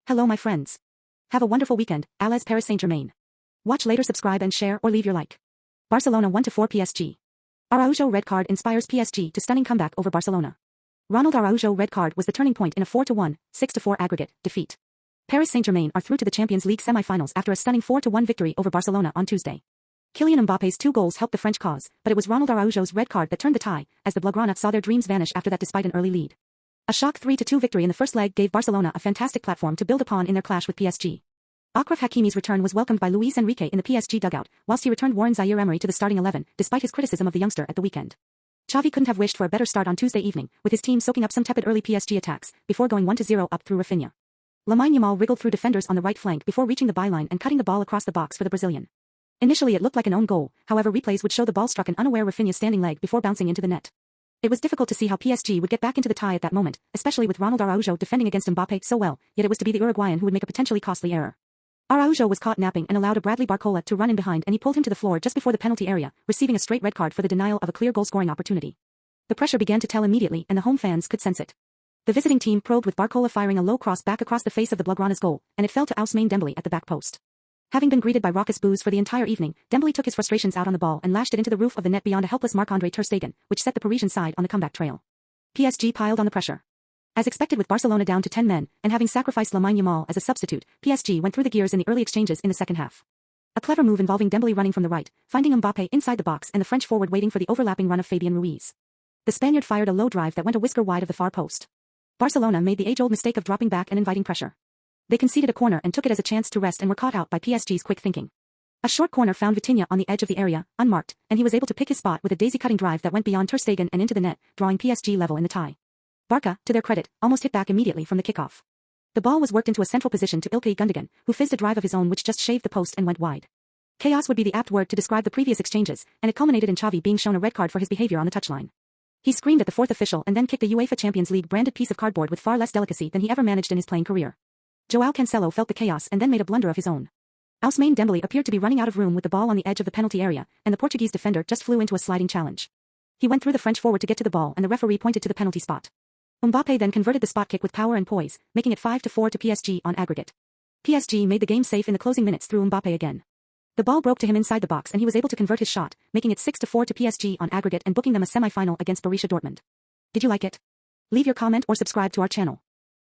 Hello my friends. Have a wonderful weekend, Allez Paris Saint-Germain. Watch later, subscribe and share or leave your like. Barcelona 1-4 PSG. Araujo red card inspires PSG to stunning comeback over Barcelona. Ronald Araujo red card was the turning point in a 4-1, 6-4 aggregate defeat. Paris Saint-Germain are through to the Champions League semi-finals after a stunning 4-1 victory over Barcelona on Tuesday. Kylian Mbappe's 2 goals helped the French cause, but it was Ronald Araujo's red card that turned the tie, as the Blaugrana saw their dreams vanish after that despite an early lead. A shock 3-2 victory in the first leg gave Barcelona a fantastic platform to build upon in their clash with PSG. Achraf Hakimi's return was welcomed by Luis Enrique in the PSG dugout, whilst he returned Warren Zaïre-Emery to the starting 11, despite his criticism of the youngster at the weekend. Xavi couldn't have wished for a better start on Tuesday evening, with his team soaking up some tepid early PSG attacks, before going 1-0 up through Rafinha. Lamine Yamal wriggled through defenders on the right flank before reaching the byline and cutting the ball across the box for the Brazilian. Initially it looked like an own goal, however replays would show the ball struck an unaware Rafinha's standing leg before bouncing into the net. It was difficult to see how PSG would get back into the tie at that moment, especially with Ronald Araujo defending against Mbappe so well, yet it was to be the Uruguayan who would make a potentially costly error. Araujo was caught napping and allowed a Bradley Barcola to run in behind, and he pulled him to the floor just before the penalty area, receiving a straight red card for the denial of a clear goal-scoring opportunity. The pressure began to tell immediately and the home fans could sense it. The visiting team probed with Barcola firing a low cross back across the face of the Blaugrana's goal, and it fell to Ousmane Dembélé at the back post. Having been greeted by raucous boos for the entire evening, Dembélé took his frustrations out on the ball and lashed it into the roof of the net beyond a helpless Marc-André ter Stegen, which set the Parisian side on the comeback trail. PSG piled on the pressure. As expected, with Barcelona down to 10 men, and having sacrificed Lamine Yamal as a substitute, PSG went through the gears in the early exchanges in the second half. A clever move involving Dembélé running from the right, finding Mbappe inside the box and the French forward waiting for the overlapping run of Fabian Ruiz. The Spaniard fired a low drive that went a whisker wide of the far post. Barcelona made the age-old mistake of dropping back and inviting pressure. They conceded a corner and took it as a chance to rest and were caught out by PSG's quick thinking. A short corner found Vitinha on the edge of the area, unmarked, and he was able to pick his spot with a daisy-cutting drive that went beyond ter Stegen and into the net, drawing PSG level in the tie. Barca, to their credit, almost hit back immediately from the kickoff. The ball was worked into a central position to Ilkay Gundogan, who fizzed a drive of his own which just shaved the post and went wide. Chaos would be the apt word to describe the previous exchanges, and it culminated in Xavi being shown a red card for his behavior on the touchline. He screamed at the fourth official and then kicked a UEFA Champions League branded piece of cardboard with far less delicacy than he ever managed in his playing career. João Cancelo felt the chaos and then made a blunder of his own. Ousmane Dembélé appeared to be running out of room with the ball on the edge of the penalty area, and the Portuguese defender just flew into a sliding challenge. He went through the French forward to get to the ball and the referee pointed to the penalty spot. Mbappe then converted the spot kick with power and poise, making it 5-4 to PSG on aggregate. PSG made the game safe in the closing minutes through Mbappe again. The ball broke to him inside the box and he was able to convert his shot, making it 6-4 to PSG on aggregate and booking them a semi-final against Borussia Dortmund. Did you like it? Leave your comment or subscribe to our channel.